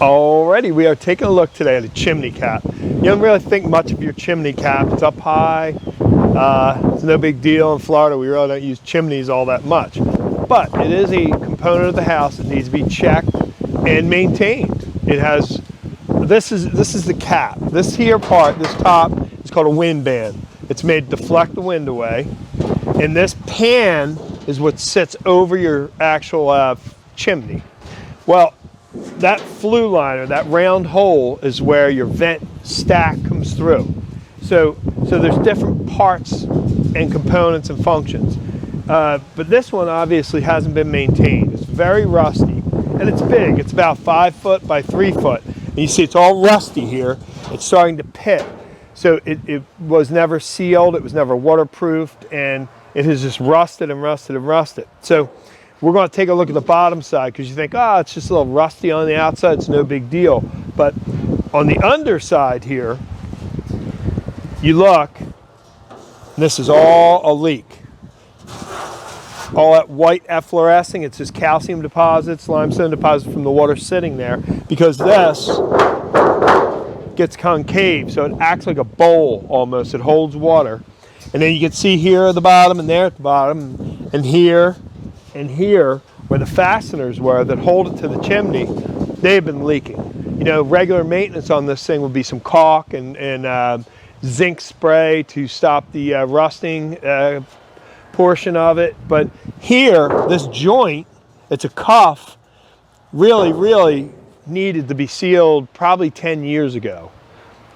Alrighty, we are taking a look today at a chimney cap. You don't really think much of your chimney cap. It's up high. It's no big deal in Florida. We really don't use chimneys all that much. But it is a component of the house that needs to be checked and maintained. It has, this is the cap. This here part, this top, is called a wind band. It's made to deflect the wind away. And this pan is what sits over your actual chimney. Well, that flue liner, that round hole, is where your vent stack comes through. So there's different parts and components and functions. But this one obviously hasn't been maintained. It's very rusty, and it's big. It's about 5 foot by 3 foot. And you see it's all rusty here. It's starting to pit. So it was never sealed, it was never waterproofed, and it has just rusted and rusted and rusted. So we're going to take a look at the bottom side, because you think, oh, it's just a little rusty on the outside, it's no big deal. But on the underside here, you look, this is all a leak. All that white efflorescing, it's just calcium deposits, limestone deposits from the water sitting there, because this gets concave, so it acts like a bowl almost. It holds water. And then you can see here at the bottom, and there at the bottom, and here, where the fasteners were that hold it to the chimney, they've been leaking. You know, regular maintenance on this thing would be some caulk and zinc spray to stop the rusting portion of it. But here, this joint, it's a cuff, really needed to be sealed probably 10 years ago.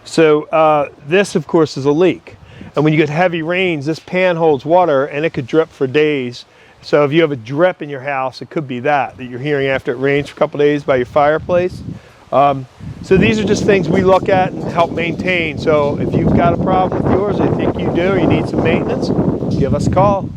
So this, of course, is a leak. And when you get heavy rains, this pan holds water, and it could drip for days. So if you have a drip in your house, it could be that you're hearing after it rains for a couple days by your fireplace. So these are just things we look at and help maintain. So if you've got a problem with yours, I think you do, or you need some maintenance, give us a call.